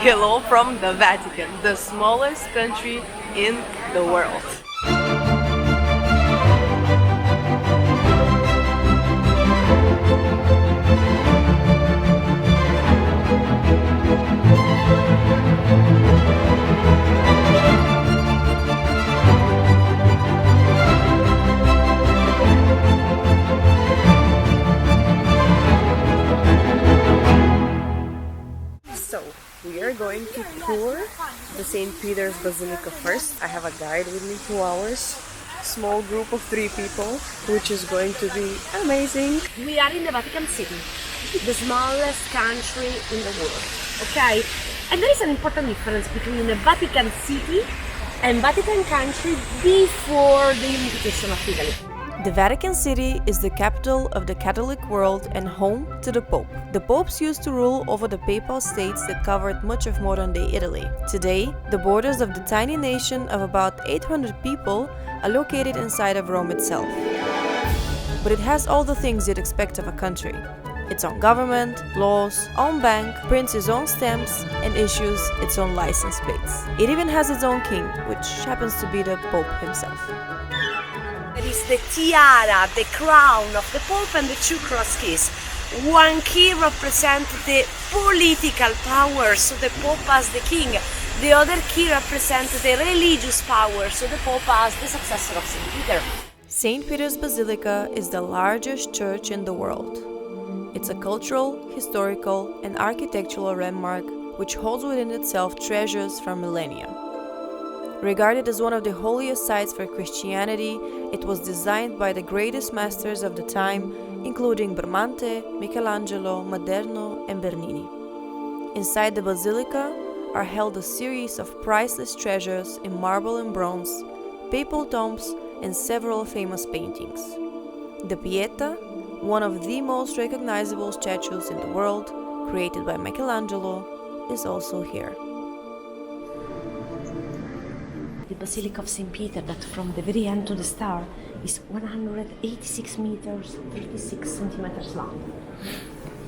Hello from the Vatican, the smallest country in the world. So, we are going to tour the St. Peter's Basilica first. I have a guide with me, 2 hours. Small group of 3 people, which is going to be amazing. We are in the Vatican City, the smallest country in the world, okay? And there is an important difference between the Vatican City and Vatican country before the unification of Italy. The Vatican City is the capital of the Catholic world and home to the Pope. The popes used to rule over the papal states that covered much of modern-day Italy. Today, the borders of the tiny nation of about 800 people are located inside of Rome itself. But it has all the things you'd expect of a country. Its own government, laws, own bank, prints its own stamps, and issues its own license plates. It even has its own king, which happens to be the Pope himself. There is the tiara, the crown of the Pope and the 2 cross keys. One key represents the political power, so the Pope as the king. The other key represents the religious power, so the Pope as the successor of St. Peter. St. Peter's Basilica is the largest church in the world. It's a cultural, historical, and architectural landmark which holds within itself treasures from millennia. Regarded as one of the holiest sites for Christianity, it was designed by the greatest masters of the time, including Bramante, Michelangelo, Maderno, and Bernini. Inside the basilica are held a series of priceless treasures in marble and bronze, papal tombs, and several famous paintings. The Pieta, one of the most recognizable statues in the world, created by Michelangelo, is also here. The Basilica of St. Peter, that from the very end to the star is 186 meters, 36 centimeters long.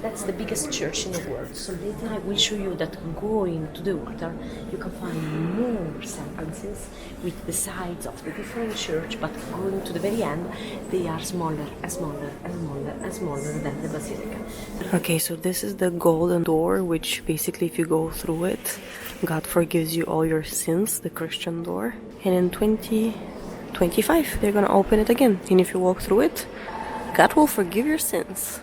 That's the biggest church in the world. So later I will show you that going to the altar, you can find more sentences with the sides of the different church, but going to the very end, they are smaller and smaller and smaller and smaller than the basilica. Okay, so this is the golden door, which basically if you go through it, God forgives you all your sins, the Christian door. And in 2025, they're gonna open it again. And if you walk through it, God will forgive your sins.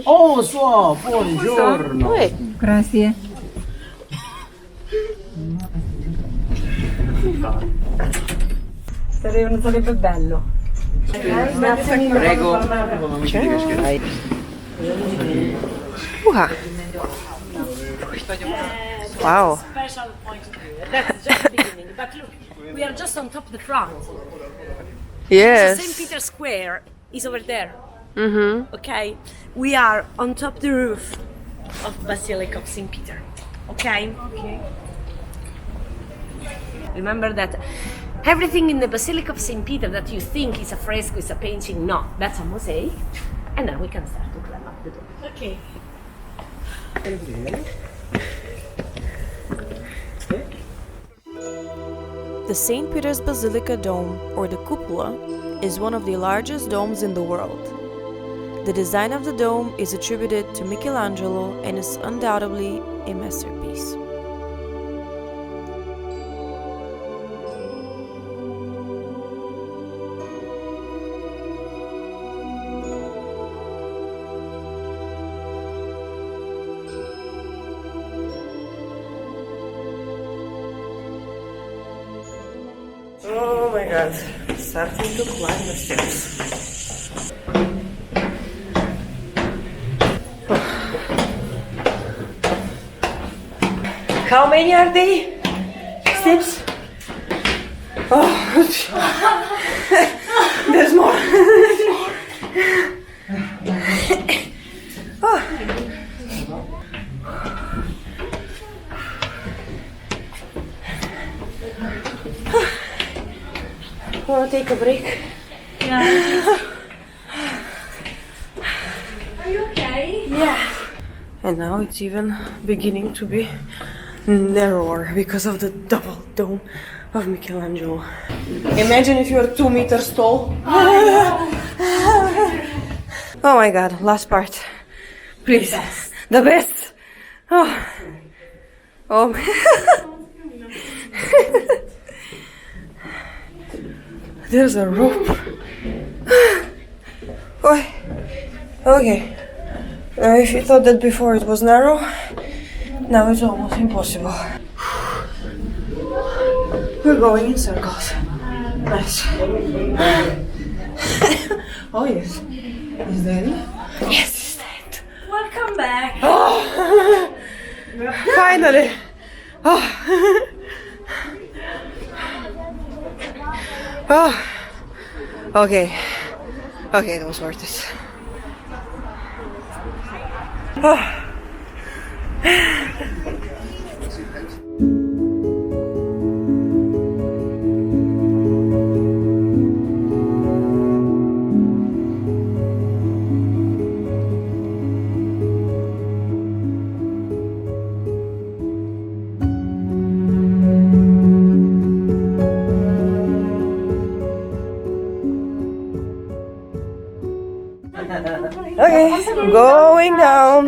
Oh, so, buongiorno. Grazie. Sarebbe bello. Prego. Wow. Special point of view. That's just the beginning. But look, we are just on top of the front. Yes. So St. Peter's Square is over there. Okay, we are on top of the roof of Basilica of St. Peter. Okay. Remember that everything in the Basilica of St. Peter that you think is a fresco, is a painting, no, that's a mosaic. And then we can start to climb up the door. Okay. The St. Peter's Basilica Dome, or the cupola, is one of the largest domes in the world. The design of the dome is attributed to Michelangelo and is undoubtedly a masterpiece. Oh my god, starting to climb the stairs. How many are they? Steps? Oh, there's more. Oh. Want to take a break? Yeah. Are you okay? Yeah. And now it's even beginning to be narrower because of the double dome of Michelangelo. Imagine if you're 2 meters tall. Oh my god, last part. Please. The best. Oh. Oh. There's a rope. Okay. Now if you thought that before it was narrow, now it's almost impossible. We're going in circles. Nice. Oh yes. Is that it? Yes, it's that. Welcome back. Oh. Finally. Oh. Oh. Okay. Okay, that was worth it. Oh. Okay, going down.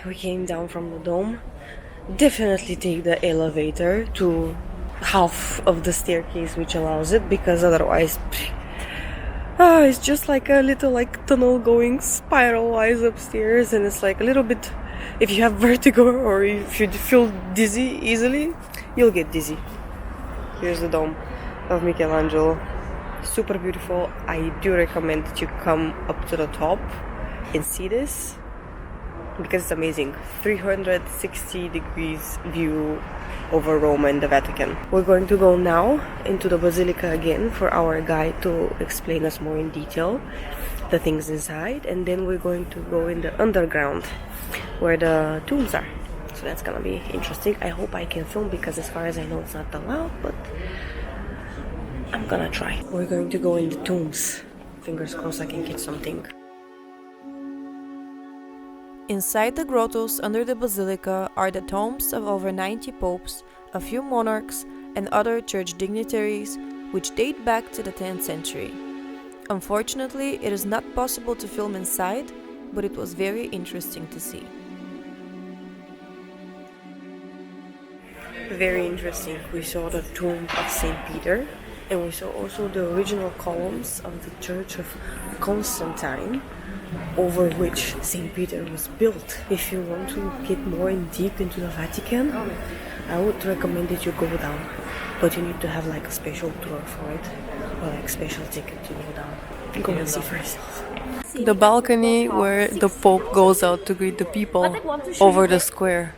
We came down from the dome. Definitely take the elevator to half of the staircase which allows it, because otherwise it's just like a little tunnel going spiral wise upstairs, and it's like a little bit, if you have vertigo or if you feel dizzy easily, you'll get dizzy. Here's the dome of Michelangelo. Super beautiful. I do recommend that you come up to the top and see this, because it's amazing. 360 degrees view over Rome and the Vatican. We're going to go now into the Basilica again for our guide to explain us more in detail the things inside, and then we're going to go in the underground where the tombs are. So that's gonna be interesting. I hope I can film, because as far as I know it's not allowed, but I'm gonna try. We're going to go in the tombs. Fingers crossed I can get something. Inside the grottos under the basilica are the tombs of over 90 popes, a few monarchs, and other church dignitaries, which date back to the 10th century. Unfortunately, it is not possible to film inside, but it was very interesting to see. Very interesting. We saw the tomb of St. Peter, and we saw also the original columns of the Church of Constantine, over which St. Peter was built. If you want to get more in deep into the Vatican, I would recommend that you go down, but you need to have like a special tour for it, or like special ticket to go down. Go and see for yourself. The balcony where the Pope goes out to greet the people over the square.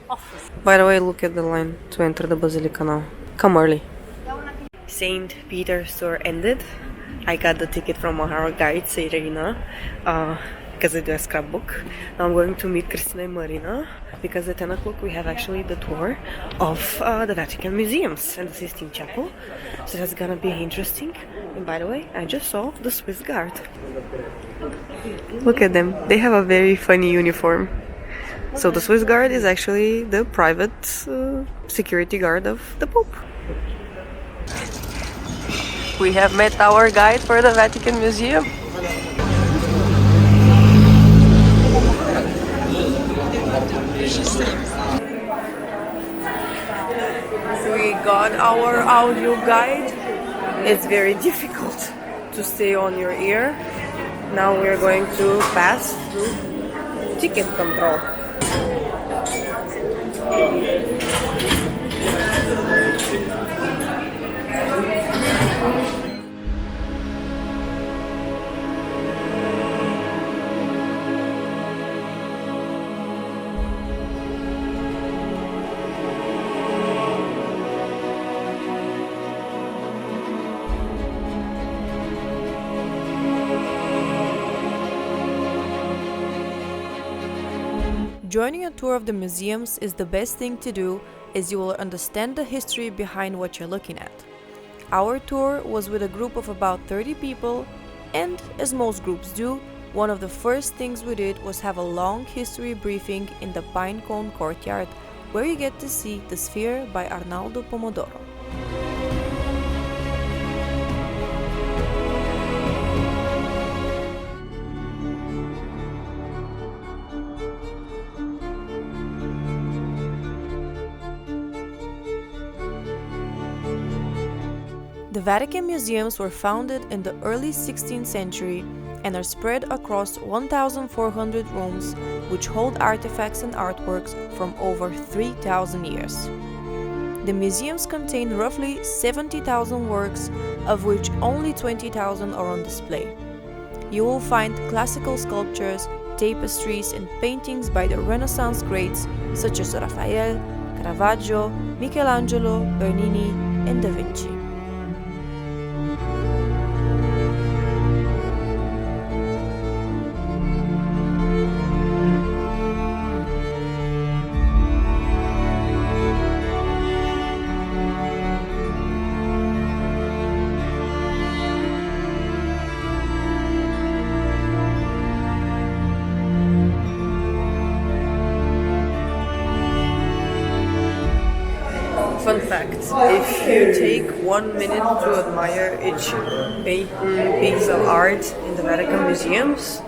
By the way, look at the line to enter the Basilica now. Come early. St. Peter's tour ended. I got the ticket from our guide, Serena, because I do a scrapbook. Now I'm going to meet Christina and Marina, because at 10 o'clock we have actually the tour of the Vatican Museums and the Sistine Chapel. So that's gonna be interesting. And by the way, I just saw the Swiss Guard. Look at them. They have a very funny uniform. So the Swiss Guard is actually the private security guard of the Pope. We have met our guide for the Vatican Museum. We got our audio guide. It's very difficult to stay on your ear. Now we're going to pass through ticket control. Joining a tour of the museums is the best thing to do, as you will understand the history behind what you're looking at. Our tour was with a group of about 30 people, and as most groups do, one of the first things we did was have a long history briefing in the Pinecone courtyard, where you get to see the Sphere by Arnaldo Pomodoro. The Vatican Museums were founded in the early 16th century and are spread across 1,400 rooms, which hold artifacts and artworks from over 3,000 years. The museums contain roughly 70,000 works, of which only 20,000 are on display. You will find classical sculptures, tapestries, and paintings by the Renaissance greats such as Raphael, Caravaggio, Michelangelo, Bernini, and Da Vinci. Fun fact, if you take 1 minute to admire each piece of art in the Vatican Museums,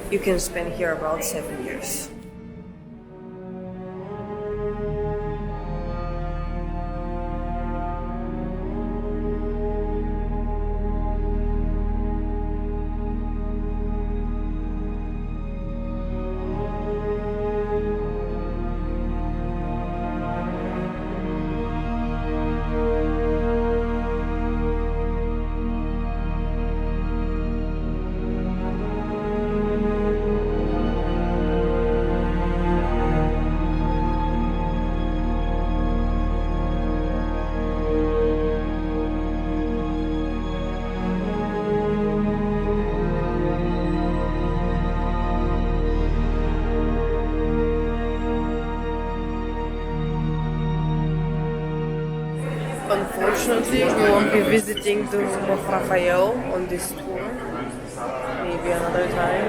you can spend here about 7 years. Unfortunately, we won't be visiting the room of Raphael on this tour. Maybe another time.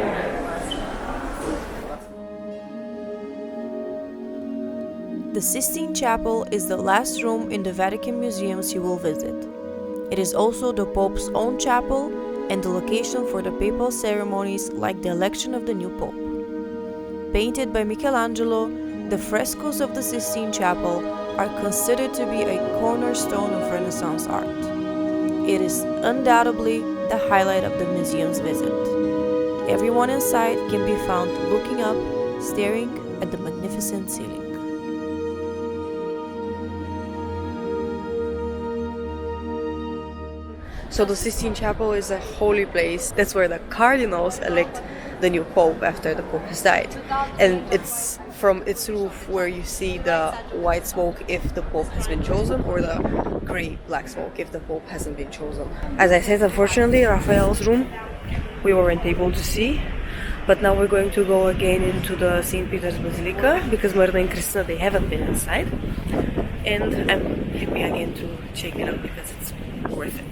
The Sistine Chapel is the last room in the Vatican Museums you will visit. It is also the Pope's own chapel and the location for the papal ceremonies like the election of the new Pope. Painted by Michelangelo, the frescoes of the Sistine Chapel are considered to be a cornerstone of Renaissance art. It is undoubtedly the highlight of the museum's visit. Everyone inside can be found looking up, staring at the magnificent ceiling. So the Sistine Chapel is a holy place. That's where the cardinals elect the new Pope after the Pope has died. And it's from its roof where you see the white smoke if the Pope has been chosen, or the grey-black smoke if the Pope hasn't been chosen. As I said, unfortunately, Raphael's room we weren't able to see. But now we're going to go again into the St. Peter's Basilica because Marta and Christina, they haven't been inside. And I'm happy again to check it out because it's worth it.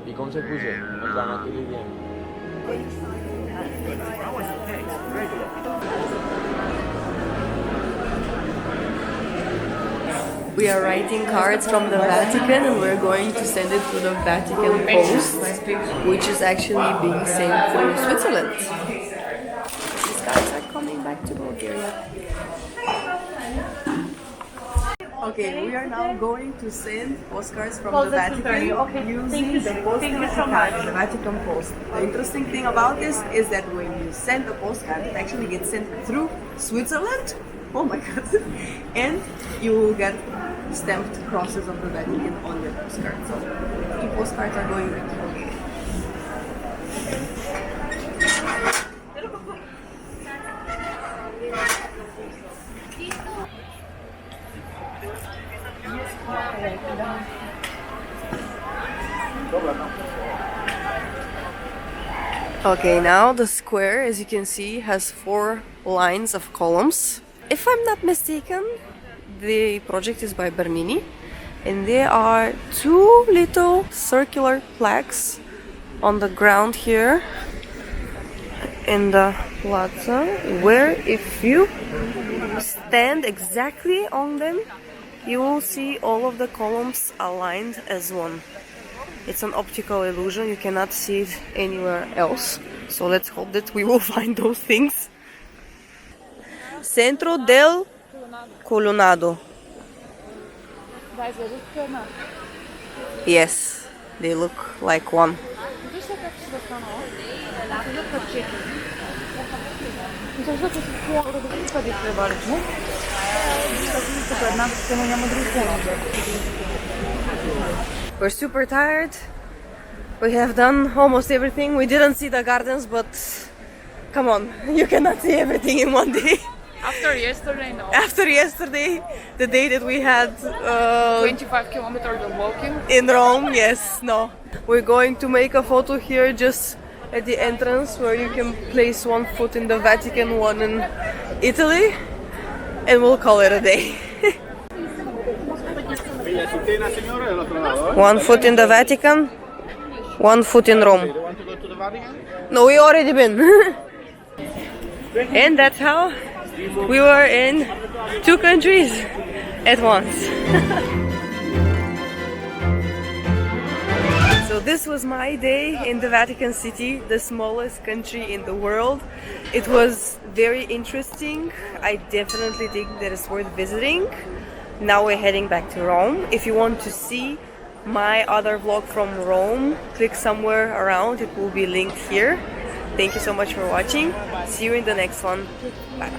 ¿Y cómo se puso? En plan, aquí bien. We are writing cards from the Vatican and we're going to send it to the Vatican Post, which is actually being sent through Switzerland. These guys are coming back to Bulgaria. Okay, we are now going to send postcards from the Vatican using the postcard card, the Vatican Post. The interesting thing about this is that when you send the postcard, it actually gets sent through Switzerland. Oh my god! And you will get stamped crosses of the Vatican on your postcard. So, 2 postcards are going back to Bulgaria. Okay, now the square, as you can see, has 4 lines of columns. If I'm not mistaken, the project is by Bernini, and there are 2 little circular plaques on the ground here in the plaza, where if you stand exactly on them, you will see all of the columns aligned as one. It's an optical illusion, you cannot see it anywhere else. So let's hope that we will find those things. Centro del Colonnado. Yes, they look like one. We're super tired. We have done almost everything. We didn't see the gardens, but come on, you cannot see everything in one day. After yesterday, no. After yesterday, the day that we had 25 kilometers of walking. in Rome, yes, no. We're going to make a photo here just at the entrance where you can place one foot in the Vatican, one in Italy, and we'll call it a day. One foot in the Vatican, one foot in Rome. You want to go to the Vatican? No, we already been. And that's how we were in 2 countries at once. So this was my day in the Vatican City, the smallest country in the world. It was very interesting. I definitely think that it's worth visiting. Now we're heading back to Rome. If you want to see my other vlog from Rome, click somewhere around. It will be linked here. Thank you so much for watching. See you in the next one. Bye.